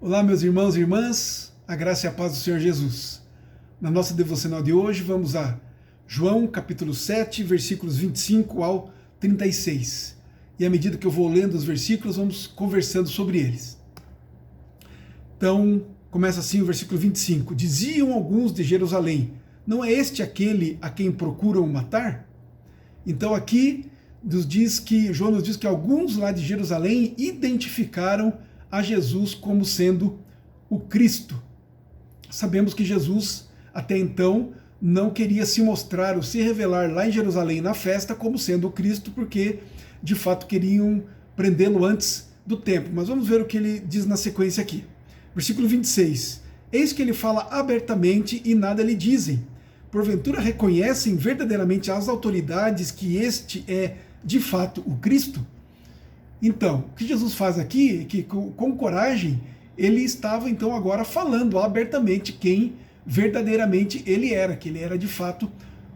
Olá, meus irmãos e irmãs, a graça e a paz do Senhor Jesus. Na nossa devocional de hoje, vamos a João, capítulo 7, versículos 25 ao 36. E à medida que eu vou lendo os versículos, vamos conversando sobre eles. Então, começa assim o versículo 25. Diziam alguns de Jerusalém, não é este aquele a quem procuram matar? Então aqui João nos diz que alguns lá de Jerusalém identificaram a Jesus como sendo o Cristo. Sabemos que Jesus, até então, não queria se mostrar ou se revelar lá em Jerusalém na festa como sendo o Cristo, porque de fato queriam prendê-lo antes do tempo. Mas vamos ver o que ele diz na sequência aqui. Versículo 26. Eis que ele fala abertamente e nada lhe dizem. Porventura reconhecem verdadeiramente as autoridades que este é de fato o Cristo? Então, o que Jesus faz aqui é que com coragem ele estava então agora falando abertamente quem verdadeiramente ele era, que ele era de fato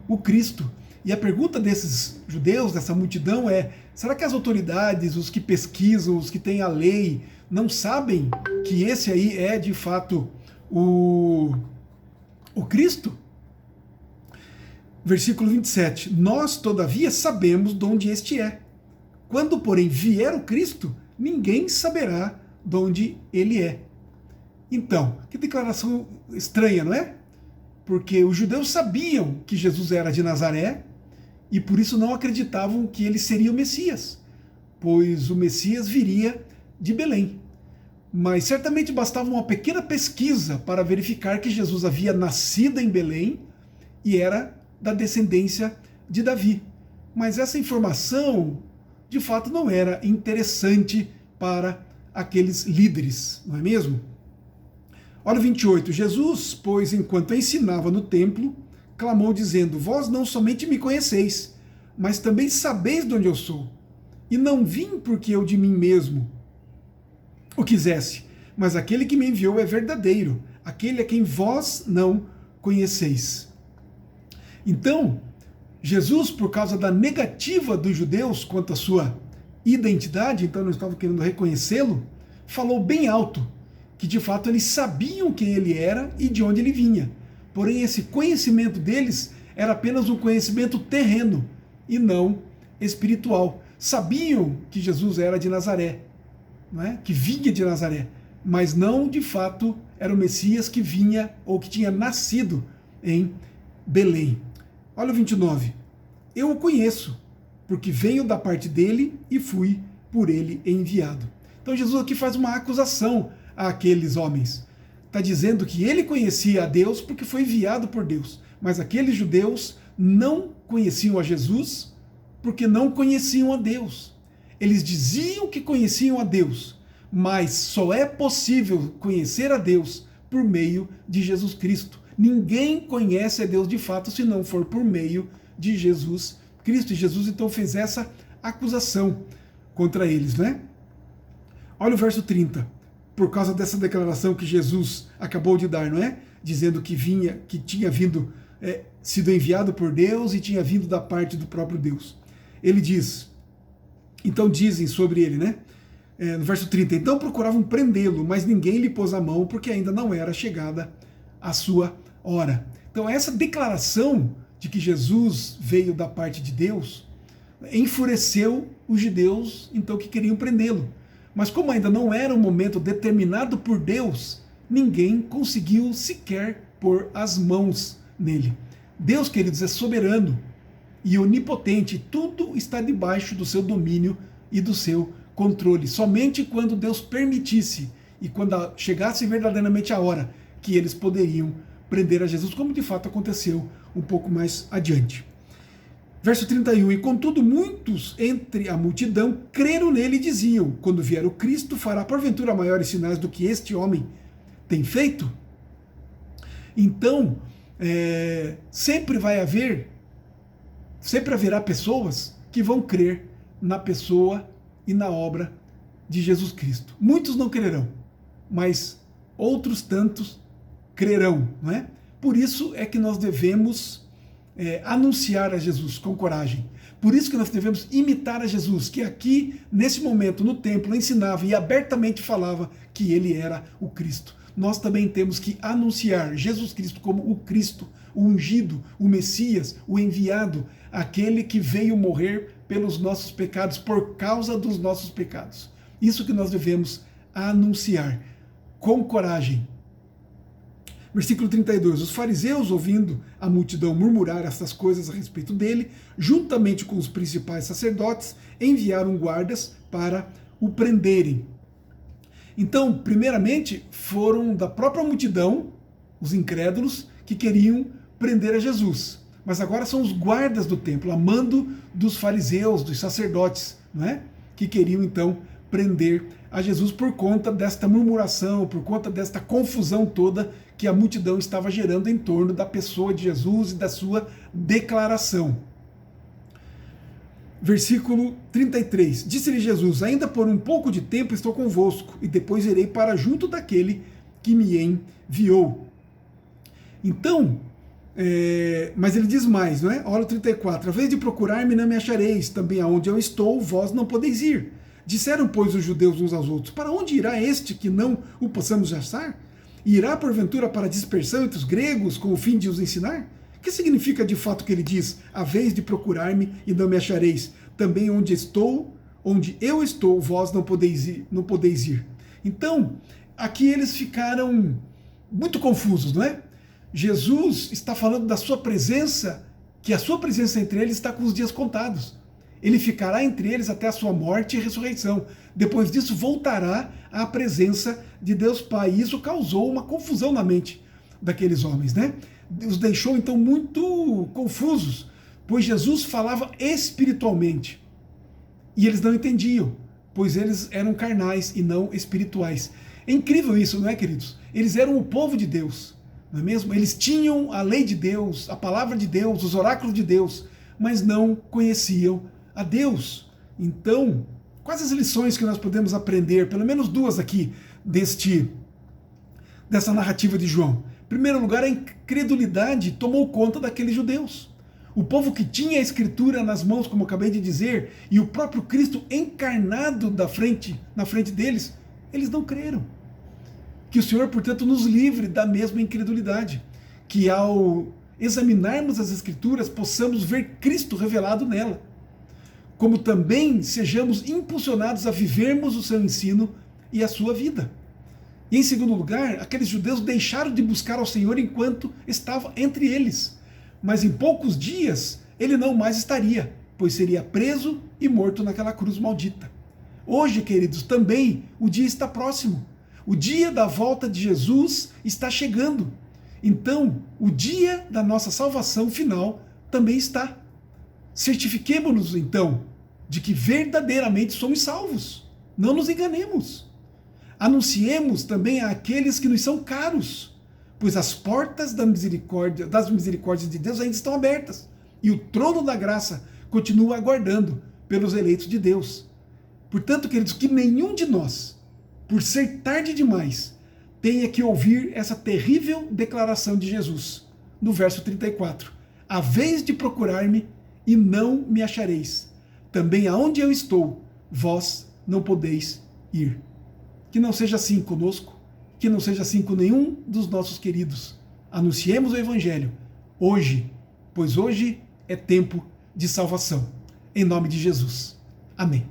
o Cristo. E a pergunta desses judeus, dessa multidão é: será que as autoridades, os que pesquisam, os que têm a lei, não sabem que esse aí é de fato o Cristo? Versículo 27. Nós, todavia, sabemos de onde este é. Quando, porém, vier o Cristo, ninguém saberá de onde ele é. Então, que declaração estranha, não é? Porque os judeus sabiam que Jesus era de Nazaré e por isso não acreditavam que ele seria o Messias, pois o Messias viria de Belém. Mas certamente bastava uma pequena pesquisa para verificar que Jesus havia nascido em Belém e era da descendência de Davi. Mas essa informação, de fato, não era interessante para aqueles líderes, não é mesmo? Olha o 28. Jesus, pois, enquanto ensinava no templo, clamou dizendo: vós não somente me conheceis, mas também sabeis de onde eu sou. E não vim porque eu de mim mesmo o quisesse, mas aquele que me enviou é verdadeiro, aquele a quem vós não conheceis. Então, Jesus, por causa da negativa dos judeus quanto à sua identidade, então não estavam querendo reconhecê-lo, falou bem alto que de fato eles sabiam quem ele era e de onde ele vinha. Porém, esse conhecimento deles era apenas um conhecimento terreno e não espiritual. Sabiam que Jesus era de Nazaré, não é? Que vinha de Nazaré, mas não de fato era o Messias que vinha ou que tinha nascido em Belém. Olha o 29. Eu o conheço, porque venho da parte dele e fui por ele enviado. Então Jesus aqui faz uma acusação àqueles homens. Está dizendo que ele conhecia a Deus porque foi enviado por Deus. Mas aqueles judeus não conheciam a Jesus porque não conheciam a Deus. Eles diziam que conheciam a Deus, mas só é possível conhecer a Deus por meio de Jesus Cristo. Ninguém conhece a Deus de fato se não for por meio de Jesus Cristo. E Jesus então fez essa acusação contra eles, né? Olha o verso 30. Por causa dessa declaração que Jesus acabou de dar, não é? Dizendo que tinha vindo, sido enviado por Deus e tinha vindo da parte do próprio Deus. Ele diz, então dizem sobre ele, né? No verso 30, então procuravam prendê-lo, mas ninguém lhe pôs a mão porque ainda não era chegada a sua hora. Então essa declaração de que Jesus veio da parte de Deus enfureceu os judeus, então, que queriam prendê-lo. Mas como ainda não era um momento determinado por Deus, ninguém conseguiu sequer pôr as mãos nele. Deus, queridos, é soberano e onipotente, tudo está debaixo do seu domínio e do seu controle. Somente quando Deus permitisse e quando chegasse verdadeiramente a hora que eles poderiam prender a Jesus, como de fato aconteceu um pouco mais adiante. Verso 31, e contudo muitos entre a multidão creram nele e diziam, quando vier o Cristo fará porventura maiores sinais do que este homem tem feito? Então, sempre haverá pessoas que vão crer na pessoa e na obra de Jesus Cristo. Muitos não crerão, mas outros tantos crerão, não é? Por isso é que nós devemos anunciar a Jesus com coragem. Por isso que nós devemos imitar a Jesus, que aqui, nesse momento, no templo, ensinava e abertamente falava que ele era o Cristo. Nós também temos que anunciar Jesus Cristo como o Cristo, o ungido, o Messias, o enviado, aquele que veio morrer pelos nossos pecados, por causa dos nossos pecados. Isso que nós devemos anunciar com coragem. Versículo 32. Os fariseus, ouvindo a multidão murmurar essas coisas a respeito dele, juntamente com os principais sacerdotes, enviaram guardas para o prenderem. Então, primeiramente, foram da própria multidão, os incrédulos, que queriam prender a Jesus. Mas agora são os guardas do templo, a mando dos fariseus, dos sacerdotes, não é? Que queriam então prender a Jesus por conta desta murmuração, por conta desta confusão toda que a multidão estava gerando em torno da pessoa de Jesus e da sua declaração. Versículo 33. Disse-lhe Jesus: ainda por um pouco de tempo estou convosco, e depois irei para junto daquele que me enviou. Então, mas ele diz mais, não é? Olha o 34. A vez de procurar-me não me achareis, também aonde eu estou, vós não podeis ir. Disseram, pois, os judeus uns aos outros: para onde irá este que não o possamos achar? Irá, porventura, para a dispersão entre os gregos, com o fim de os ensinar? O que significa de fato que ele diz: a vez de procurar-me e não me achareis, também onde eu estou, vós não podeis ir. Então, aqui eles ficaram muito confusos, não é? Jesus está falando da sua presença, que a sua presença entre eles está com os dias contados. Ele ficará entre eles até a sua morte e ressurreição. Depois disso, voltará à presença de Deus Pai. E isso causou uma confusão na mente daqueles homens, né? Os deixou então muito confusos, pois Jesus falava espiritualmente. E eles não entendiam, pois eles eram carnais e não espirituais. É incrível isso, não é, queridos? Eles eram o povo de Deus, não é mesmo? Eles tinham a lei de Deus, a palavra de Deus, os oráculos de Deus, mas não conheciam a Deus. Então, quais as lições que nós podemos aprender? Pelo menos duas aqui dessa narrativa de João. Em primeiro lugar, a incredulidade tomou conta daqueles judeus. O povo que tinha a Escritura nas mãos, como eu acabei de dizer, e o próprio Cristo encarnado na frente deles, eles não creram. Que o Senhor, portanto, nos livre da mesma incredulidade. Que ao examinarmos as Escrituras, possamos ver Cristo revelado nela. Como também sejamos impulsionados a vivermos o seu ensino e a sua vida. E em segundo lugar, aqueles judeus deixaram de buscar ao Senhor enquanto estava entre eles. Mas em poucos dias ele não mais estaria, pois seria preso e morto naquela cruz maldita. Hoje, queridos, também o dia está próximo. O dia da volta de Jesus está chegando. Então, o dia da nossa salvação final também está. Certifiquemo-nos, então, de que verdadeiramente somos salvos. Não nos enganemos. Anunciemos também àqueles que nos são caros, pois as portas das misericórdias de Deus ainda estão abertas, e o trono da graça continua aguardando pelos eleitos de Deus. Portanto, queridos, que nenhum de nós, por ser tarde demais, tenha que ouvir essa terrível declaração de Jesus, no verso 34. A vez de procurar-me e não me achareis, também aonde eu estou, vós não podeis ir. Que não seja assim conosco, que não seja assim com nenhum dos nossos queridos. Anunciemos o Evangelho hoje, pois hoje é tempo de salvação. Em nome de Jesus. Amém.